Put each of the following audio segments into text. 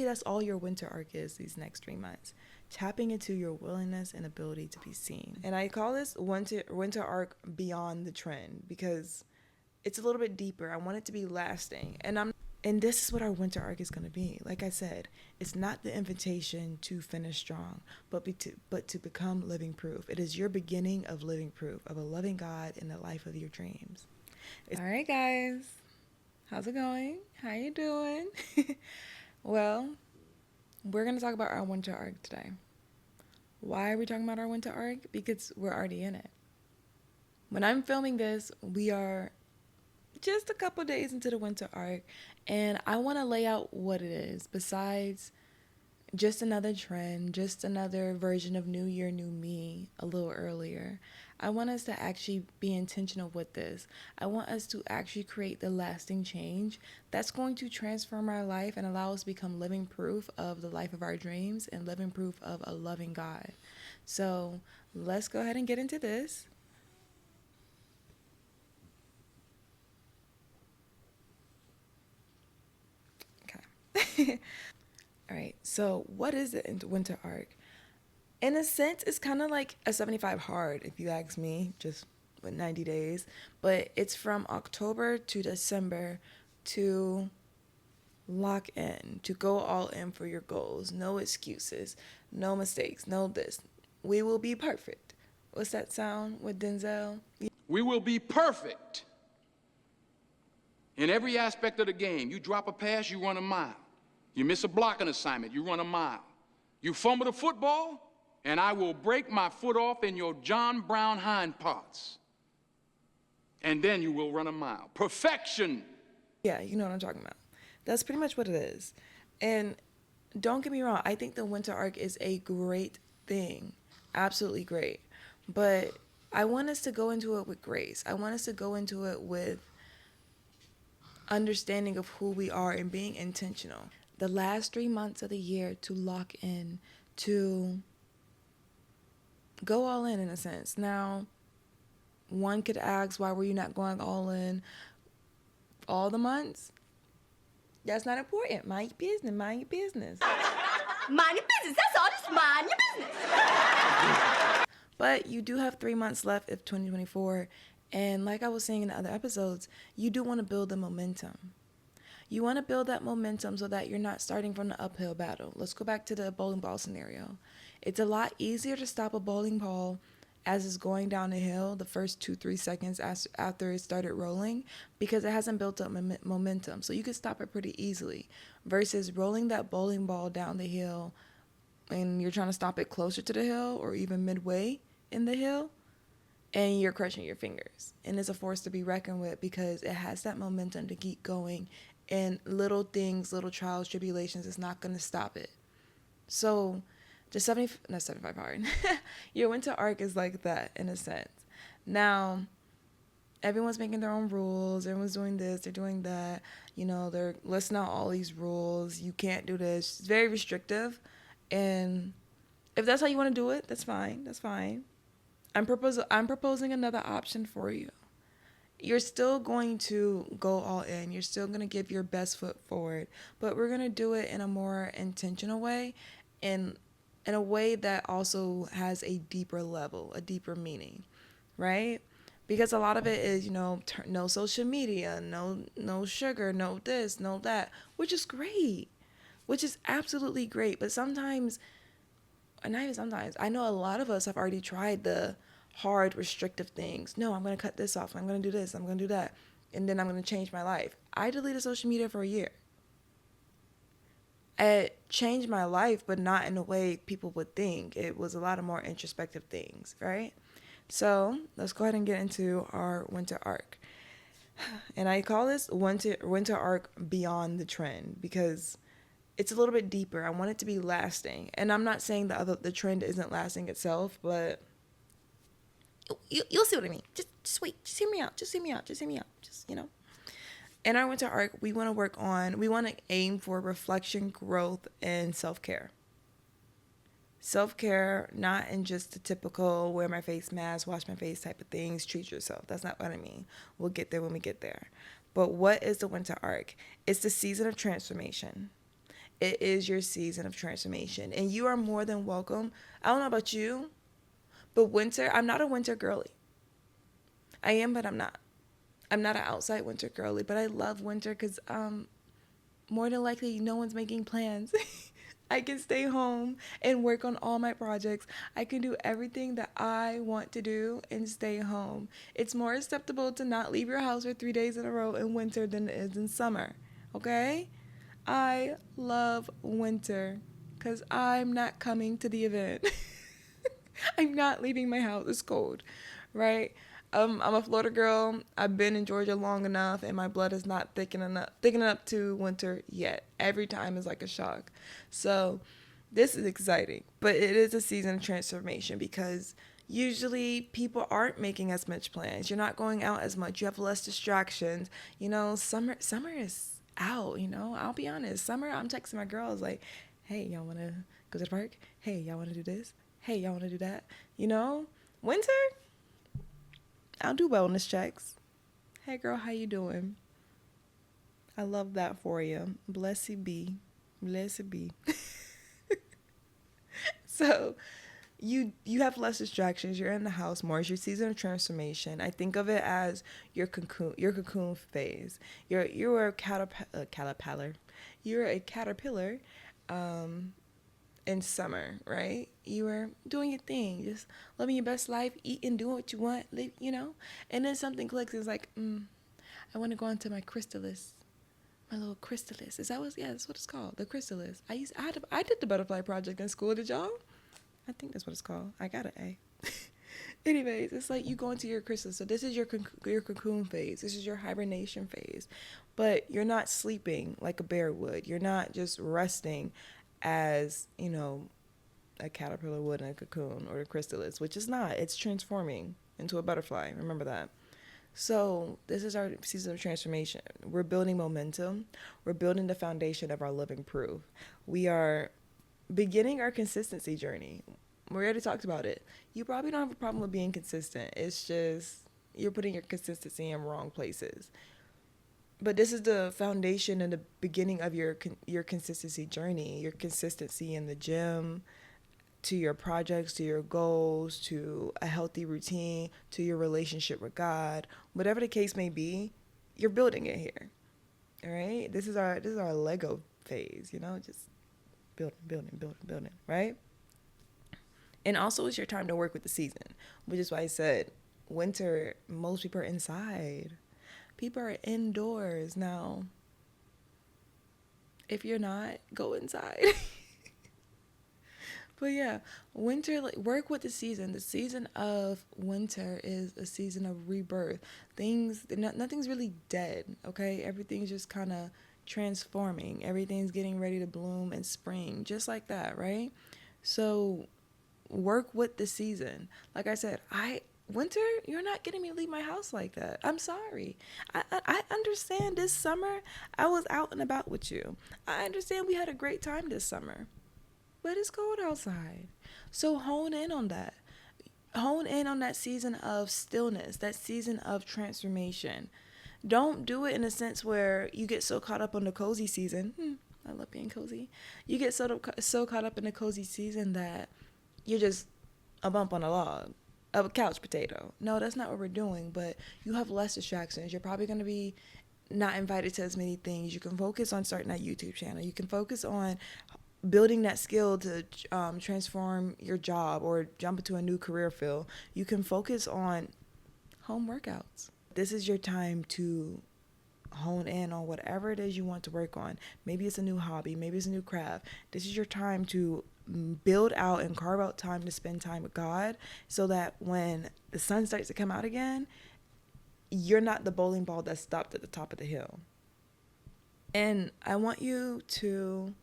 That's all your winter arc is these next 3 months. Tapping into your willingness and ability to be seen. And I call this winter arc beyond the trend because it's a little bit deeper. I want it to be lasting. And this is what our winter arc is going to be. Like I said, it's not the invitation to finish strong, but to become living proof. It is your beginning of living proof of a loving God in the life of your dreams. All right, guys. How's it going? How you doing? Well, we're going to talk about our winter arc today. Why are we talking about our winter arc? Because we're already in it. When I'm filming this, we are just a couple days into the winter arc, and I want to lay out what it is besides just another trend, just another version of New Year, New Me a little earlier. I want us to actually be intentional with this. I want us to actually create the lasting change that's going to transform our life and allow us to become living proof of the life of our dreams and living proof of a loving God. So let's go ahead and get into this. Okay. All right, so what is the winter arc? In a sense, it's kind of like a 75 hard, if you ask me, just with 90 days. But it's from October to December to lock in, to go all in for your goals. No excuses, no mistakes, no this. We will be perfect. What's that sound with Denzel? We will be perfect in every aspect of the game. You drop a pass, you run a mile. You miss a blocking assignment, you run a mile. You fumble the football, and I will break my foot off in your John Brown hind parts. And then you will run a mile. Perfection. Yeah, you know what I'm talking about. That's pretty much what it is. And don't get me wrong, I think the winter arc is a great thing. Absolutely great. But I want us to go into it with grace. I want us to go into it with understanding of who we are and being intentional. The last 3 months of the year to lock in, to go all in a sense. Now, one could ask, why were you not going all in all the months? That's not important. Mind your business. Mind your business. Mind your business. That's all. Just mind your business. But you do have 3 months left of 2024. And like I was saying in the other episodes, you do want to build the momentum. You want to build that momentum so that you're not starting from the uphill battle. Let's go back to the bowling ball scenario. It's a lot easier to stop a bowling ball as it's going down the hill the first 2-3 seconds after it started rolling because it hasn't built up momentum. So you can stop it pretty easily versus rolling that bowling ball down the hill and you're trying to stop it closer to the hill or even midway in the hill and you're crushing your fingers. And it's a force to be reckoned with because it has that momentum to keep going. And little things, little trials, tribulations is not going to stop it. So the 75 hard. Your winter arc is like that in a sense. Now, everyone's making their own rules. Everyone's doing this, they're doing that. You know, they're listing out all these rules. You can't do this. It's very restrictive. And if that's how you want to do it, that's fine. That's fine. I'm proposing another option for you. You're still going to go all in. You're still going to give your best foot forward. But we're going to do it in a more intentional way and in a way that also has a deeper level, a deeper meaning, right? Because a lot of it is, you know, no social media, no sugar, no this, no that, which is great, which is absolutely great. But sometimes, and not even sometimes, I know a lot of us have already tried the hard, restrictive things. No, I'm going to cut this off. I'm going to do this. I'm going to do that. And then I'm going to change my life. I deleted social media for a year. It changed my life, but not in a way people would think. It was a lot of more introspective things, right? So let's go ahead and get into our winter arc. And I call this winter arc beyond the trend because it's a little bit deeper. I want it to be lasting. And I'm not saying the trend isn't lasting itself, but you'll see what I mean. Just wait. Just hear me out. Just, you know. In our winter arc, we want to aim for reflection, growth, and self-care. Self-care, not in just the typical wear my face mask, wash my face type of things, treat yourself. That's not what I mean. We'll get there when we get there. But what is the winter arc? It's the season of transformation. It is your season of transformation, and you are more than welcome. I don't know about you, but winter, I'm not a winter girly. I am, but I'm not. I'm not an outside winter girly, but I love winter because more than likely no one's making plans. I can stay home and work on all my projects. I can do everything that I want to do and stay home. It's more acceptable to not leave your house for 3 days in a row in winter than it is in summer. Okay? I love winter because I'm not coming to the event. I'm not leaving my house. It's cold, right? I'm a Florida girl. I've been in Georgia long enough, and my blood is not thickening up to winter yet. Every time is like a shock. So this is exciting, but it is a season of transformation because usually people aren't making as much plans. You're not going out as much. You have less distractions. Summer is out. I'll be honest. Summer, I'm texting my girls like, "Hey, y'all want to go to the park? Hey, y'all want to do this? Hey, y'all want to do that?" Winter, I'll do wellness checks. "Hey, girl, how you doing?" I love that for you. Blessed be. Blessed be. So you have less distractions. You're in the house more. It's your season of transformation. I think of it as your cocoon phase. You're a caterpillar. You're a caterpillar in summer, right? You were doing your thing, just living your best life, eating, doing what you want, live. And then something clicks. It's like, I want to go into my chrysalis. My little chrysalis. Is that what? Yeah, that's what it's called. The chrysalis. I did the butterfly project in school. Did y'all? I think that's what it's called. I got an A. Anyways, it's like you go into your chrysalis. So this is your cocoon phase. This is your hibernation phase. But you're not sleeping like a bear would. You're not just resting as, a caterpillar would in a cocoon or a chrysalis, which is not. It's transforming into a butterfly. Remember that. So this is our season of transformation. We're building momentum. We're building the foundation of our living proof. We are beginning our consistency journey. We already talked about it. You probably don't have a problem with being consistent. It's just you're putting your consistency in wrong places. But this is the foundation and the beginning of your consistency journey. Your consistency in the gym, to your projects, to your goals, to a healthy routine, to your relationship with God, whatever the case may be, you're building it here. All right? This is our Lego phase, just building, right? And also it's your time to work with the season, which is why I said winter, most people are inside. People are indoors now. If you're not, go inside. But yeah, winter, work with the season. The season of winter is a season of rebirth. Nothing's really dead, okay? Everything's just kind of transforming. Everything's getting ready to bloom in spring, just like that, right? So work with the season. Like I said, winter, you're not getting me to leave my house like that. I'm sorry. I understand this summer I was out and about with you. I understand we had a great time this summer. But it's cold outside. So hone in on that. Hone in on that season of stillness, that season of transformation. Don't do it in a sense where you get so caught up on the cozy season. I love being cozy. You get so caught up in the cozy season that you're just a bump on a log, a couch potato. No, that's not what we're doing, but you have less distractions. You're probably going to be not invited to as many things. You can focus on starting that YouTube channel. You can focus on building that skill to transform your job or jump into a new career field. You can focus on home workouts. This is your time to hone in on whatever it is you want to work on. Maybe it's a new hobby, maybe it's a new craft. This is your time to build out and carve out time to spend time with God so that when the sun starts to come out again, you're not the bowling ball that stopped at the top of the hill. And I want you to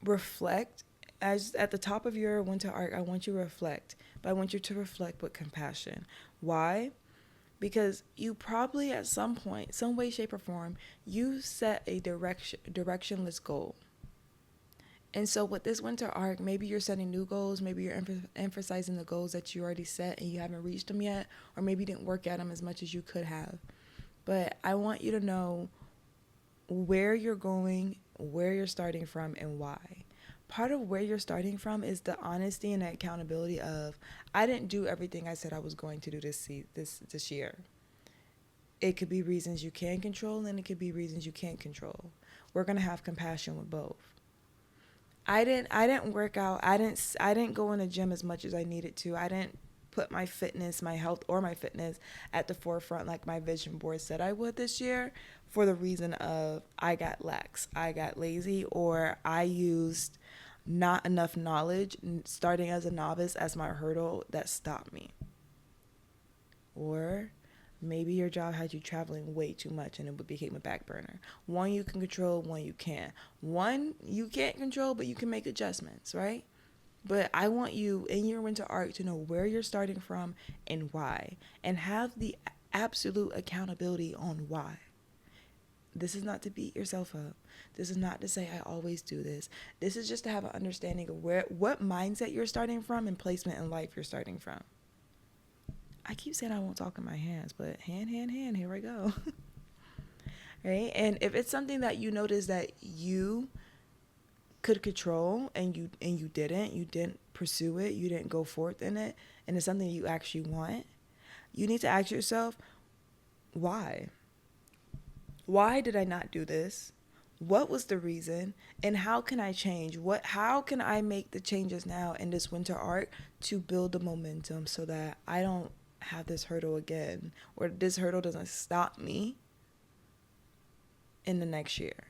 reflect. As at the top of your winter arc, I want you to reflect, but I want you to reflect with compassion. Why? Because you probably at some point, some way, shape, or form, you set a directionless goal. And so with this winter arc, maybe you're setting new goals, maybe you're emphasizing the goals that you already set and you haven't reached them yet, or maybe you didn't work at them as much as you could have. But I want you to know where you're going where you're starting from and why. Part of where you're starting from is the honesty and the accountability of, I didn't do everything I said I was going to do this year. It could be reasons you can control, and it could be reasons you can't control. We're going to have compassion with both. I didn't work out. I didn't go in the gym as much as I needed to. I didn't put my fitness, my health, or my fitness at the forefront like my vision board said I would this year, for the reason of I got lax, I got lazy, or I used not enough knowledge starting as a novice as my hurdle that stopped me. Or maybe your job had you traveling way too much and it became a back burner. One you can control, one you can't. One you can't control, but you can make adjustments, right? But I want you in your winter arc to know where you're starting from and why, and have the absolute accountability on why. This is not to beat yourself up. This is not to say I always do this. This is just to have an understanding of what mindset you're starting from and placement in life you're starting from. I keep saying I won't talk in my hands, but hand, here we go. Right? And if it's something that you notice that you could control and you didn't pursue it, you didn't go forth in it, and it's something you actually want, you need to ask yourself, why? Why did I not do this? What was the reason? And how can I change? How can I make the changes now in this winter arc to build the momentum so that I don't have this hurdle again, or this hurdle doesn't stop me in the next year?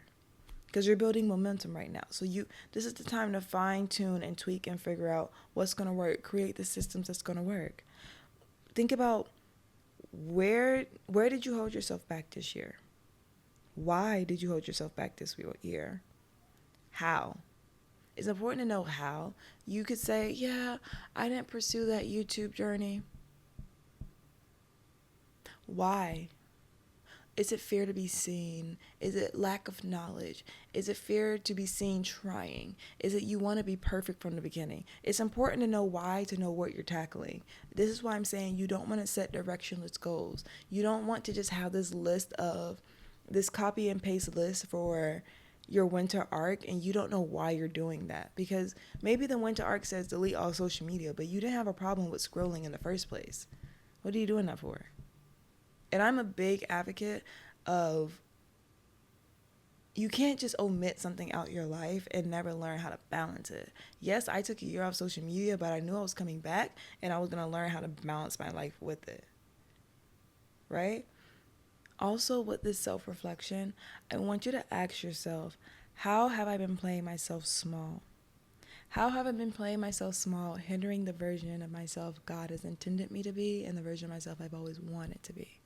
Because you're building momentum right now. So this is the time to fine tune and tweak and figure out what's going to work. Create the systems that's going to work. Think about where did you hold yourself back this year? Why did you hold yourself back this year? How? It's important to know how. You could say, yeah, I didn't pursue that YouTube journey. Why? Is it fear to be seen? Is it lack of knowledge? Is it fear to be seen trying? Is it you want to be perfect from the beginning? It's important to know why, to know what you're tackling. This is why I'm saying you don't want to set directionless goals. You don't want to just have this copy and paste list for your winter arc, and you don't know why you're doing that. Because maybe the winter arc says delete all social media, but you didn't have a problem with scrolling in the first place. What are you doing that for? And I'm a big advocate of, you can't just omit something out your life and never learn how to balance it. Yes, I took a year off social media, but I knew I was coming back and I was going to learn how to balance my life with it. Right? Also, with this self-reflection, I want you to ask yourself, how have I been playing myself small? How have I been playing myself small, hindering the version of myself God has intended me to be and the version of myself I've always wanted to be?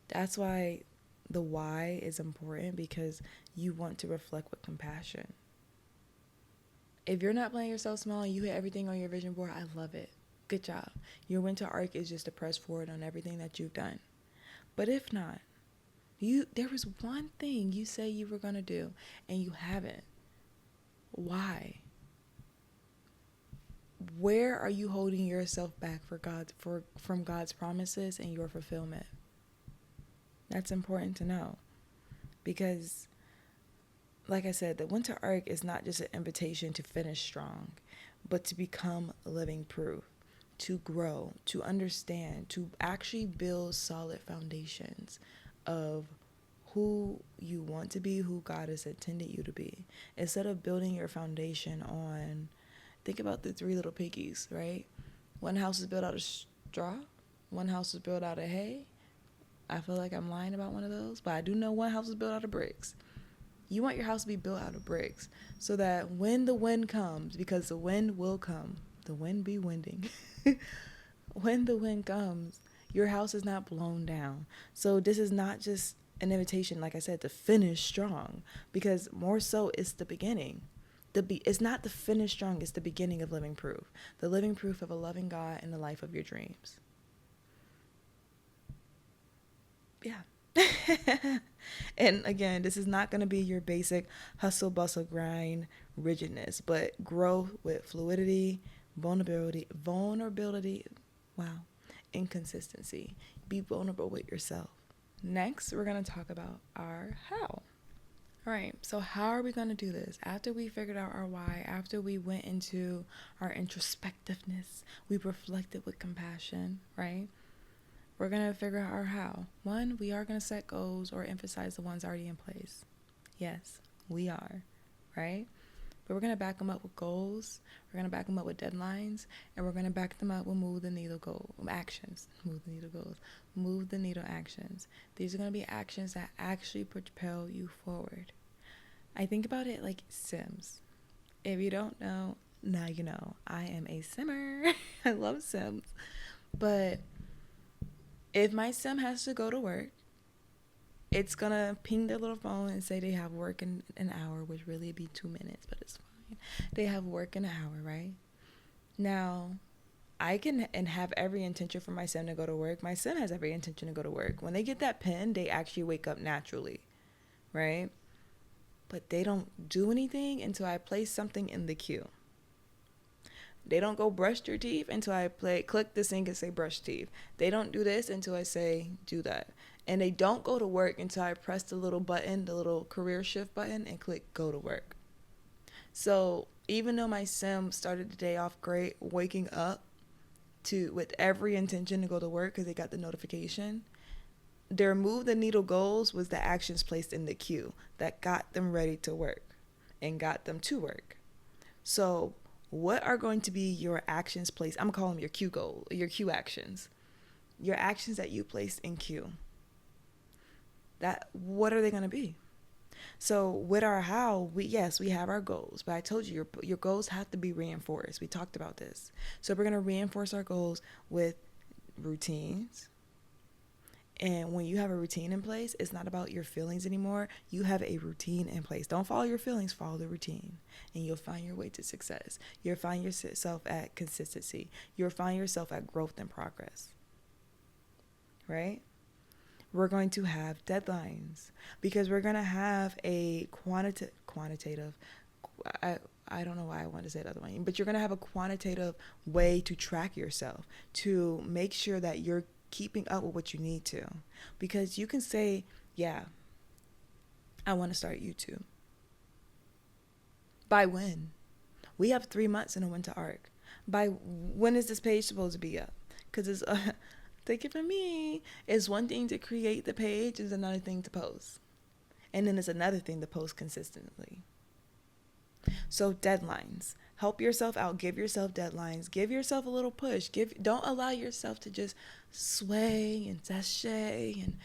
That's why the why is important, because you want to reflect with compassion. If you're not playing yourself small and you hit everything on your vision board, I love it. Good job. Your winter arc is just to press forward on everything that you've done. But if not, there was one thing you say you were going to do and you haven't. Why? Where are you holding yourself back from God's promises and your fulfillment? That's important to know. Because, like I said, the winter arc is not just an invitation to finish strong, but to become living proof, to grow, to understand, to actually build solid foundations of who you want to be, who God has intended you to be. Instead of building your foundation on, think about the three little piggies, right? One house is built out of straw, one house is built out of hay. I feel like I'm lying about one of those, but I do know one house is built out of bricks. You want your house to be built out of bricks so that when the wind comes, because the wind will come, the wind be winding. When the wind comes, your house is not blown down. So this is not just an invitation, like I said, to finish strong, because more so it's the beginning. It's not the finish strong, it's the beginning of living proof. The living proof of a loving God in the life of your dreams. Yeah. And again, this is not going to be your basic hustle, bustle, grind, rigidness, but growth with fluidity, vulnerability, wow, inconsistency. Be vulnerable with yourself. Next, we're going to talk about our how. All right, so how are we going to do this? After we figured out our why, after we went into our introspectiveness, we reflected with compassion, right? We're going to figure out our how. One, we are going to set goals or emphasize the ones already in place. Yes, we are, right? But we're going to back them up with goals. We're going to back them up with deadlines. And we're going to back them up with move the needle goal actions. Move the needle goals. Move the needle actions. These are going to be actions that actually propel you forward. I think about it like Sims. If you don't know, now you know. I am a Simmer. I love Sims. But if my Sim has to go to work, it's going to ping their little phone and say they have work in an hour, which really be 2 minutes, but it's fine. They have work in an hour, right? Now, I can and have every intention for my Sim to go to work. My Sim has every intention to go to work. When they get that pen, they actually wake up naturally, right? But they don't do anything until I place something in the queue. They don't go brush their teeth until I click this thing and say brush teeth. They don't do this until I say do that. And they don't go to work until I press the little button, the little career shift button, and click go to work. So even though my Sim started the day off great, waking up with every intention to go to work because they got the notification, their move the needle goals was the actions placed in the queue that got them ready to work and got them to work. So what are going to be your actions placed? I'm going to call them your your Q actions. Your actions that you placed in queue. What are they going to be? So with our how, we have our goals, but I told you your goals have to be reinforced. We talked about this. So we're going to reinforce our goals with routines. And when you have a routine in place, it's not about your feelings anymore. You have a routine in place. Don't follow your feelings, follow the routine. And you'll find your way to success. You'll find yourself at consistency. You'll find yourself at growth and progress. Right? We're going to have deadlines because we're going to have a quantitative, I don't know why I want to say it the other way, but you're going to have a quantitative way to track yourself, to make sure that you're keeping up with what you need to. Because you can say, yeah, I want to start YouTube. By when? We have 3 months in a winter arc. By when is this page supposed to be up? Because it's take it from me. It's one thing to create the page, it's another thing to post. And then it's another thing to post consistently. So deadlines. Help yourself out. Give yourself deadlines. Give yourself a little push. Don't allow yourself to just sway and sashay and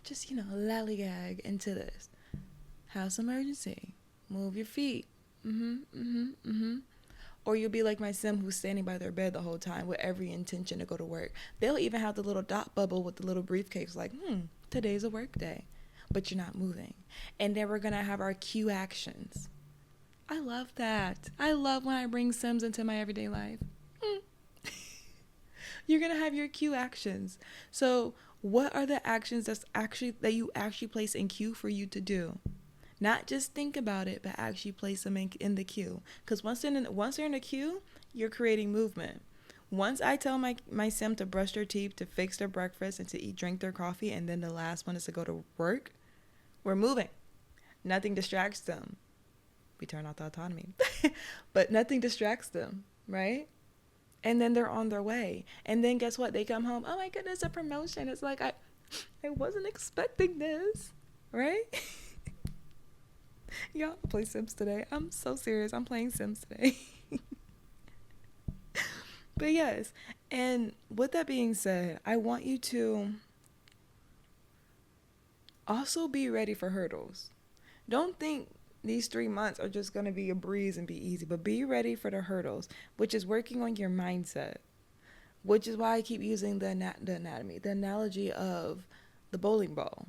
just, lollygag into this. House emergency. Move your feet. Or you'll be like my Sim who's standing by their bed the whole time with every intention to go to work. They'll even have the little dot bubble with the little briefcase like, today's a work day. But you're not moving. And then we're going to have our Q actions. I love that. I love when I bring Sims into my everyday life. You're going to have your Q actions. So what are the actions that you actually place in queue for you to do? Not just think about it, but actually place them in the queue. Because once they're in the queue, you're creating movement. Once I tell my Sim to brush their teeth, to fix their breakfast, and to drink their coffee, and then the last one is to go to work, we're moving. Nothing distracts them. We turn off the autonomy. But nothing distracts them, right? And then they're on their way. And then guess what? They come home. Oh my goodness, a promotion. It's like, I wasn't expecting this, right? Y'all play Sims today. I'm so serious. I'm playing Sims today. But yes. And with that being said, I want you to also be ready for hurdles. Don't think these 3 months are just going to be a breeze and be easy, but be ready for the hurdles, which is working on your mindset, which is why I keep using the analogy of the bowling ball.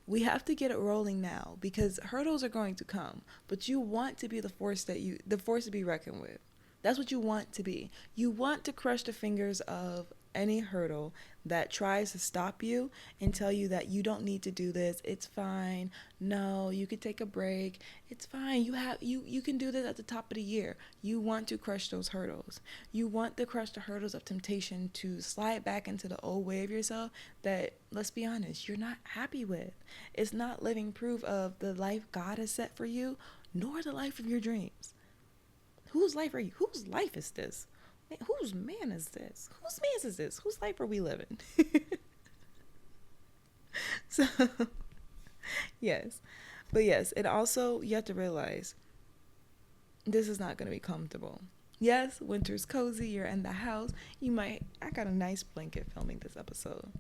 We have to get it rolling now because hurdles are going to come, but you want to be the force to be reckoned with. That's what you want to be. You want to crush the fingers of any hurdle that tries to stop you and tell you that you don't need to do this, it's fine, no, you could take a break, it's fine, you can do this at the top of the year. You want to crush those hurdles. You want to crush the hurdles of temptation to slide back into the old way of yourself that, let's be honest, you're not happy with. It's not living proof of the life God has set for you, nor the life of your dreams. Whose life are you? Whose life is this? Whose man is this? Whose man is this? Whose life are we living? So, yes. But yes, it also, you have to realize this is not going to be comfortable. Yes, winter's cozy. You're in the house. I got a nice blanket filming this episode.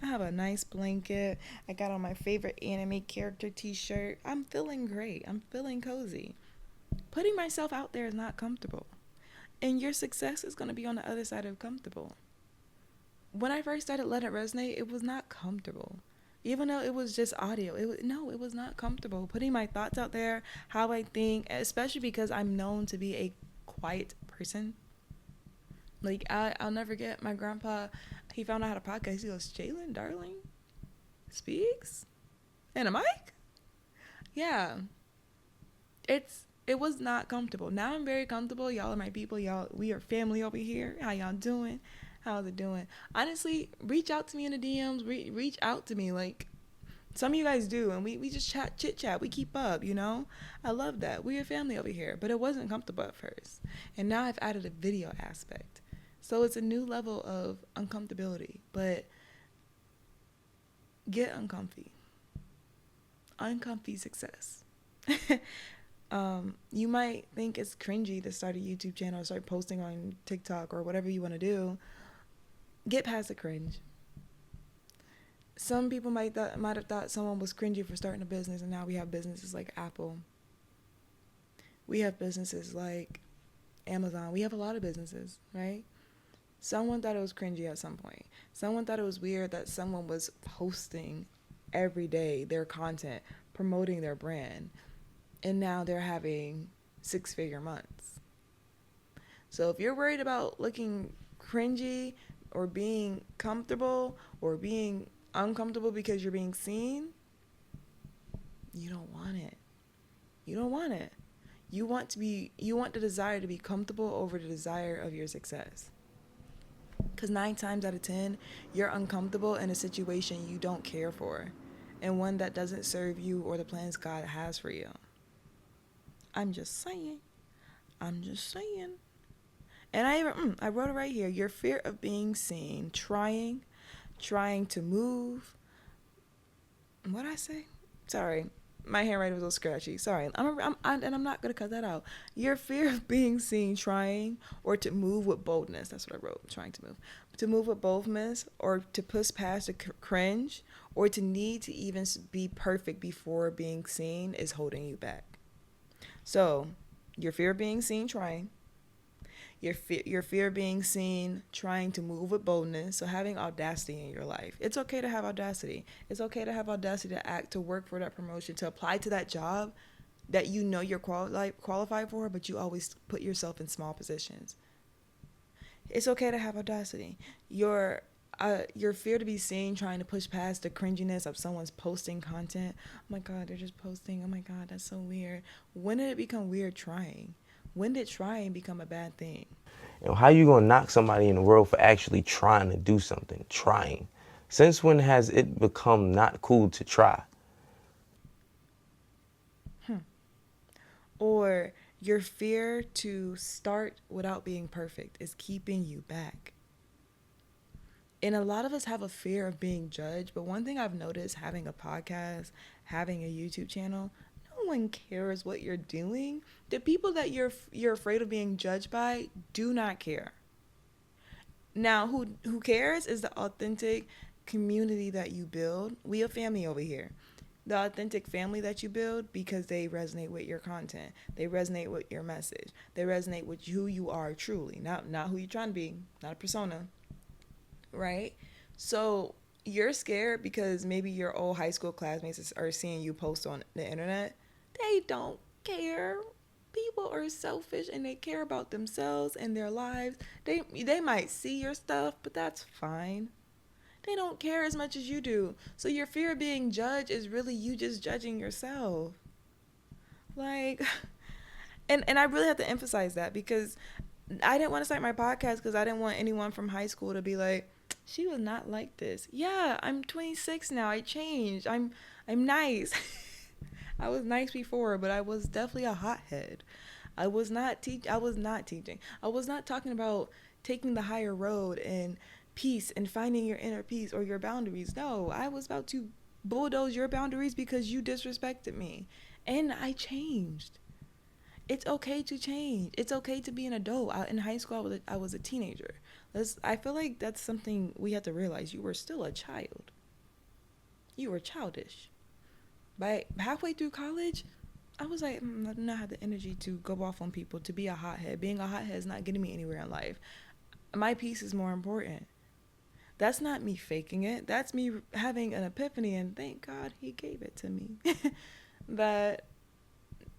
I have a nice blanket. I got on my favorite anime character t-shirt. I'm feeling great. I'm feeling cozy. Putting myself out there is not comfortable. And your success is going to be on the other side of comfortable. When I first started Let It Resonate, it was not comfortable. Even though it was just audio, it was not comfortable. Putting my thoughts out there, how I think, especially because I'm known to be a quiet person. Like, I'll never get my grandpa, he found out how to podcast. He goes, Jalen, darling, speaks? And a mic? Yeah. It was not comfortable. Now I'm very comfortable. Y'all are my people. We are family over here. How y'all doing? How's it doing? Honestly, reach out to me in the DMs. Reach out to me. Like, some of you guys do. And we just chit chat. We keep up, you know? I love that. We're a family over here. But it wasn't comfortable at first. And now I've added a video aspect. So it's a new level of uncomfortability. But get uncomfy. Uncomfy success. You might think it's cringy to start a YouTube channel or start posting on TikTok or whatever you want to do. Get past the cringe. Some people might have thought someone was cringy for starting a business, and now we have businesses like Apple. We have businesses like Amazon. We have a lot of businesses, right? Someone thought it was cringy at some point. Someone thought it was weird that someone was posting every day their content, promoting their brand. And now they're having 6-figure months. So if you're worried about looking cringy or being comfortable or being uncomfortable because you're being seen, you don't want it. You don't want it. You want the desire to be comfortable over the desire of your success. Because 9 times out of 10, you're uncomfortable in a situation you don't care for and one that doesn't serve you or the plans God has for you. I'm just saying. And I wrote it right here. Your fear of being seen, trying to move. What'd I say? Sorry. My handwriting was a little scratchy. Sorry. I'm not going to cut that out. Your fear of being seen, trying, or to move with boldness. That's what I wrote. Trying to move. To move with boldness, or to push past the cringe, or to need to even be perfect before being seen is holding you back. So, your fear of being seen, trying. Your fear of being seen, trying to move with boldness. So, having audacity in your life. It's okay to have audacity. It's okay to have audacity to act, to work for that promotion, to apply to that job that you know you're qualified for, but you always put yourself in small positions. It's okay to have audacity. Your fear to be seen, trying to push past the cringiness of someone's posting content. Oh my God, they're just posting. Oh my God, that's so weird. When did it become weird trying? When did trying become a bad thing? And how you gonna knock somebody in the world for actually trying to do something? Trying. Since when has it become not cool to try? Or your fear to start without being perfect is keeping you back. And a lot of us have a fear of being judged. But one thing I've noticed having a podcast, having a YouTube channel, no one cares what you're doing. The people that you're afraid of being judged by do not care. Now, who cares is the authentic community that you build. We a family over here. The authentic family that you build because they resonate with your content. They resonate with your message. They resonate with who you are truly, not who you're trying to be, not a persona. Right? So you're scared because maybe your old high school classmates are seeing you post on the internet. They don't care. People are selfish and they care about themselves and their lives. They might see your stuff, but that's fine. They don't care as much as you do. So your fear of being judged is really you just judging yourself. Like, and I really have to emphasize that because I didn't want to start my podcast because I didn't want anyone from high school to be like, she was not like this. Yeah, I'm 26 now. I changed. I'm nice. I was nice before, but I was definitely a hothead. I was not teaching. I was not talking about taking the higher road and peace and finding your inner peace or your boundaries. No, I was about to bulldoze your boundaries because you disrespected me. And I changed. It's okay to change. It's okay to be an adult. In high school, I was a teenager. I feel like that's something we have to realize. You were still a child. You were childish. By halfway through college, I was like, I do not have the energy to go off on people, to be a hothead. Being a hothead is not getting me anywhere in life. My peace is more important. That's not me faking it. That's me having an epiphany, and thank God he gave it to me.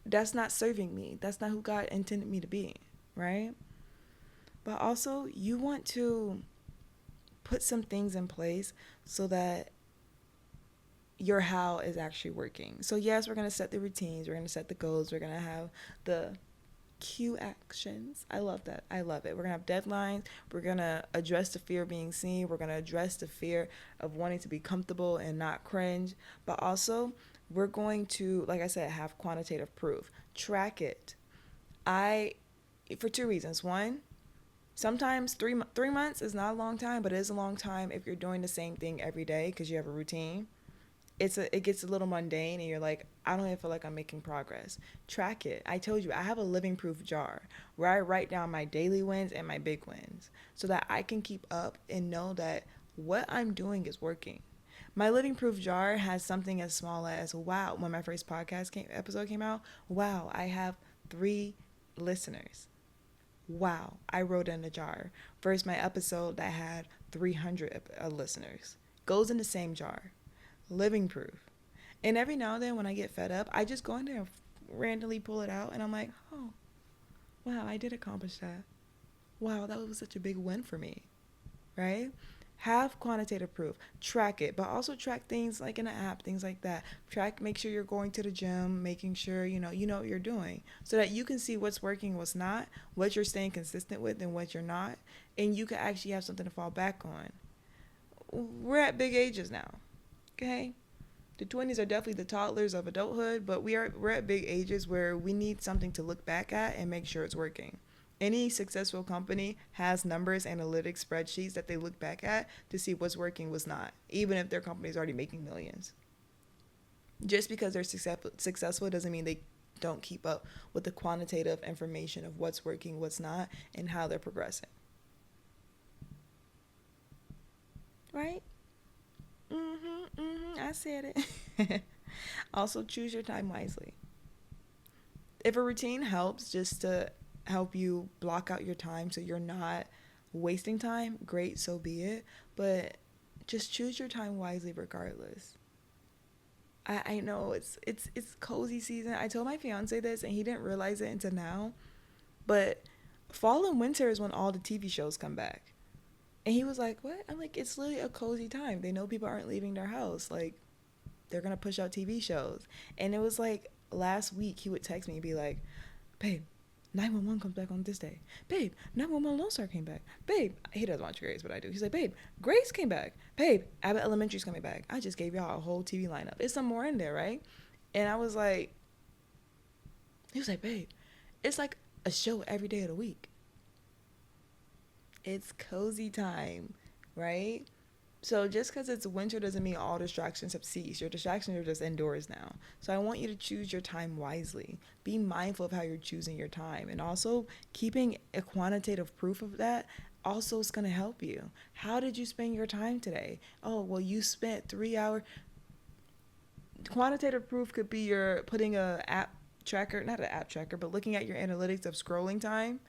That's not serving me. That's not who God intended me to be, right? But also, you want to put some things in place so that your how is actually working. So yes, we're going to set the routines, we're going to set the goals, we're going to have the cue actions. I love that. I love it. We're going to have deadlines. We're going to address the fear of being seen. We're going to address the fear of wanting to be comfortable and not cringe. But also, we're going to, like I said, have quantitative proof. Track it. For two reasons. One, sometimes 3 months is not a long time, but it is a long time if you're doing the same thing every day because you have a routine. It gets a little mundane and you're like, I don't even feel like I'm making progress. Track it. I told you I have a living proof jar where I write down my daily wins and my big wins so that I can keep up and know that what I'm doing is working. My living proof jar has something as small as, wow, when my first episode came out, wow, I have 3 listeners. Wow, I wrote in the jar. First, my episode that had 300 listeners goes in the same jar. Living proof. And every now and then when I get fed up, I just go in there and randomly pull it out and I'm like, oh, wow, I did accomplish that. Wow, that was such a big win for me, right? Have quantitative proof. Track it, but also track things like in an app, things like that. Make sure you're going to the gym, making sure you know what you're doing so that you can see what's working, what's not, what you're staying consistent with and what you're not, and you can actually have something to fall back on. We're at big ages now. Okay, the 20s are definitely the toddlers of adulthood, but we're at big ages where we need something to look back at and make sure it's working. Any successful company has numbers, analytics, spreadsheets that they look back at to see what's working, what's not, even if their company is already making millions. Just because they're successful doesn't mean they don't keep up with the quantitative information of what's working, what's not, and how they're progressing. Right? I said it. Also, choose your time wisely. If a routine helps just to help you block out your time so you're not wasting time, great, so be it. But just choose your time wisely regardless. I know it's cozy season. I told my fiance this and he didn't realize it until now. But fall and winter is when all the TV shows come back. And he was like, what? I'm like, it's literally a cozy time. They know people aren't leaving their house. Like, they're going to push out TV shows. And it was like last week he would text me and be like, babe, 911 comes back on this day. Babe, 911 Lone Star came back. Babe, he doesn't watch Grace, but I do. He's like, babe, Grace came back. Babe, Abbott Elementary's coming back. I just gave y'all a whole TV lineup. There's some more in there, right? And I was like, he was like, babe, it's like a show every day of the week. It's cozy time, right? So just because it's winter doesn't mean all distractions have ceased. Your distractions are just indoors now. So I want you to choose your time wisely. Be mindful of how you're choosing your time. And also keeping a quantitative proof of that also is going to help you. How did you spend your time today? Oh, well, you spent 3 hours. Quantitative proof could be your putting a app tracker, not an app tracker, but looking at your analytics of scrolling time.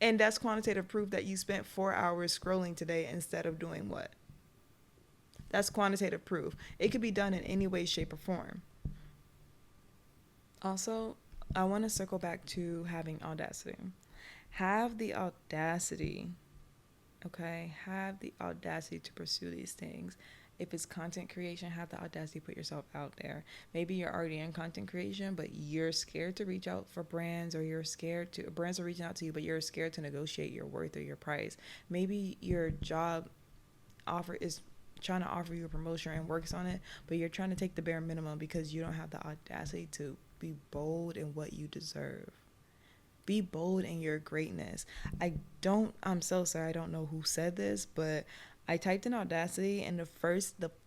And that's quantitative proof that you spent 4 hours scrolling today instead of doing what? That's quantitative proof. It could be done in any way, shape, or form. Also, I want to circle back to having audacity. Have the audacity, okay? Have the audacity to pursue these things. If it's content creation, have the audacity to put yourself out there. Maybe you're already in content creation, but you're scared to reach out for brands, or you're scared to, brands are reaching out to you, but you're scared to negotiate your worth or your price. Maybe your job offer is trying to offer you a promotion and works on it, but you're trying to take the bare minimum because you don't have the audacity to be bold in what you deserve. Be bold in your greatness. I'm so sorry, I don't know who said this, but I typed in audacity, and the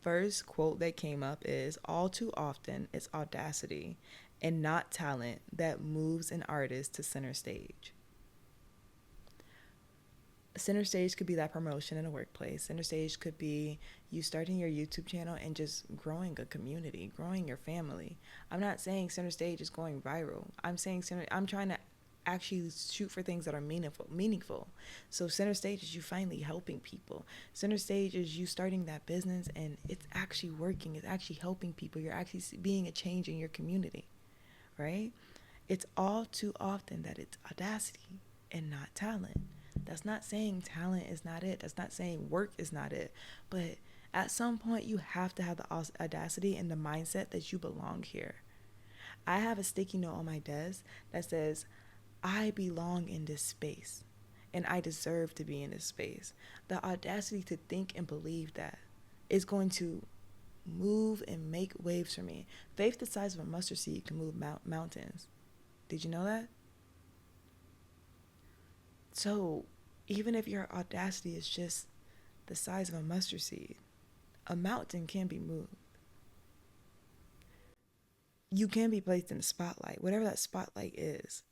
first quote that came up is, all too often it's audacity and not talent that moves an artist to center stage. Center stage could be that promotion in a workplace. Center stage could be you starting your YouTube channel and just growing a community, growing your family. I'm not saying center stage is going viral. I'm trying to actually shoot for things that are meaningful. So center stage is you finally helping people. Center stage is you starting that business and it's actually working. It's actually helping people. You're actually being a change in your community, right? It's all too often that it's audacity and not talent. That's not saying talent is not it. That's not saying work is not it. But at some point, you have to have the audacity and the mindset that you belong here. I have a sticky note on my desk that says, I belong in this space and I deserve to be in this space. The audacity to think and believe that is going to move and make waves for me. Faith the size of a mustard seed can move mountains. Did you know that? So, even if your audacity is just the size of a mustard seed, a mountain can be moved. You can be placed in the spotlight, whatever that spotlight is.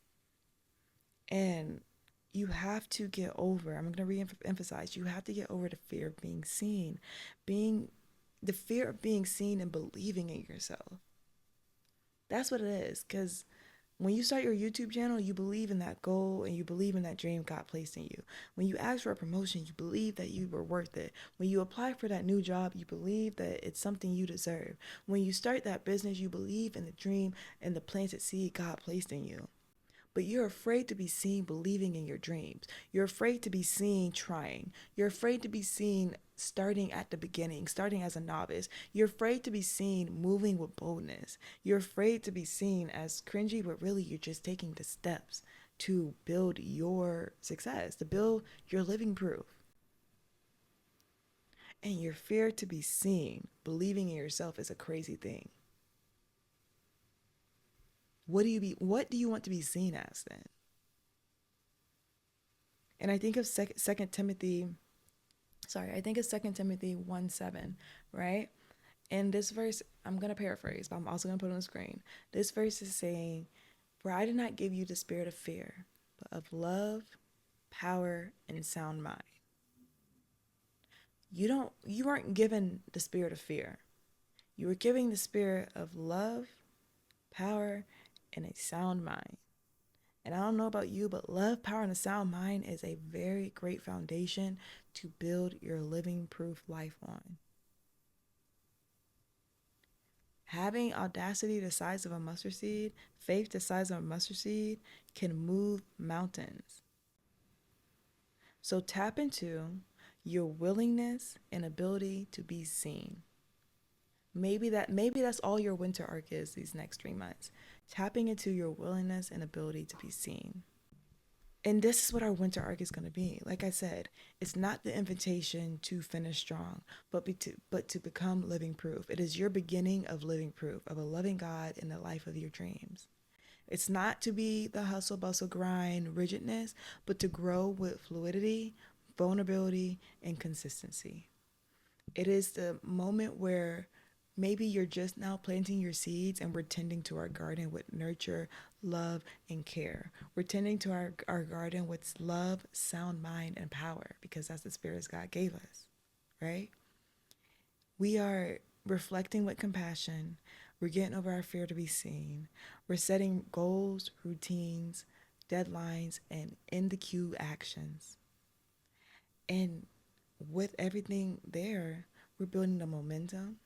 And you have to get over, I'm going to re-emphasize, you have to get over the fear of being seen. The fear of being seen and believing in yourself. That's what it is. Because when you start your YouTube channel, you believe in that goal and you believe in that dream God placed in you. When you ask for a promotion, you believe that you were worth it. When you apply for that new job, you believe that it's something you deserve. When you start that business, you believe in the dream and the planted seed God placed in you. But you're afraid to be seen believing in your dreams. You're afraid to be seen trying. You're afraid to be seen starting at the beginning, starting as a novice. You're afraid to be seen moving with boldness. You're afraid to be seen as cringy, but really you're just taking the steps to build your success, to build your living proof. And your fear to be seen, believing in yourself, is a crazy thing. What do you want to be seen as then? And I think of Second Timothy, I think of 2 Timothy 1:7, right? And this verse, I'm going to paraphrase, but I'm also going to put it on the screen. This verse is saying, for I did not give you the spirit of fear, but of love, power, and sound mind. You weren't given the spirit of fear. You were giving the spirit of love, power, and a sound mind. And I don't know about you, but love, power, and a sound mind is a very great foundation to build your living proof life on. Having audacity the size of a mustard seed, faith the size of a mustard seed, can move mountains. So tap into your willingness and ability to be seen. Maybe that's all your winter arc is these next 3 months. Tapping into your willingness and ability to be seen. And this is what our winter arc is going to be. Like I said, it's not the invitation to finish strong, but to become living proof. It is your beginning of living proof of a loving God in the life of your dreams. It's not to be the hustle, bustle, grind, rigidness, but to grow with fluidity, vulnerability, and consistency. It is the moment where maybe you're just now planting your seeds and we're tending to our garden with nurture, love, and care. We're tending to our garden with love, sound mind, and power, because that's the spirits God gave us, right? We are reflecting with compassion. We're getting over our fear to be seen. We're setting goals, routines, deadlines, and in the queue actions. And with everything there, we're building the momentum.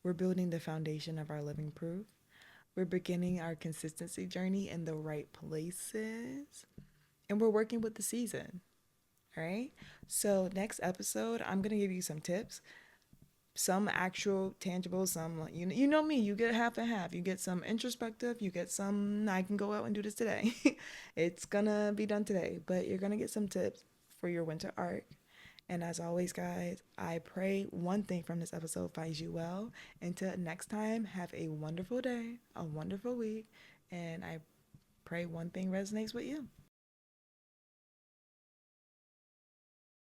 We're building the foundation of our living proof. We're beginning our consistency journey in the right places. And we're working with the season. All right. So, next episode, I'm going to give you some tips, some actual tangible, some, you know me, you get half and half. You get some introspective, you get some, I can go out and do this today. It's going to be done today, but you're going to get some tips for your winter arc. And as always, guys, I pray one thing from this episode finds you well. Until next time, have a wonderful day, a wonderful week, and I pray one thing resonates with you.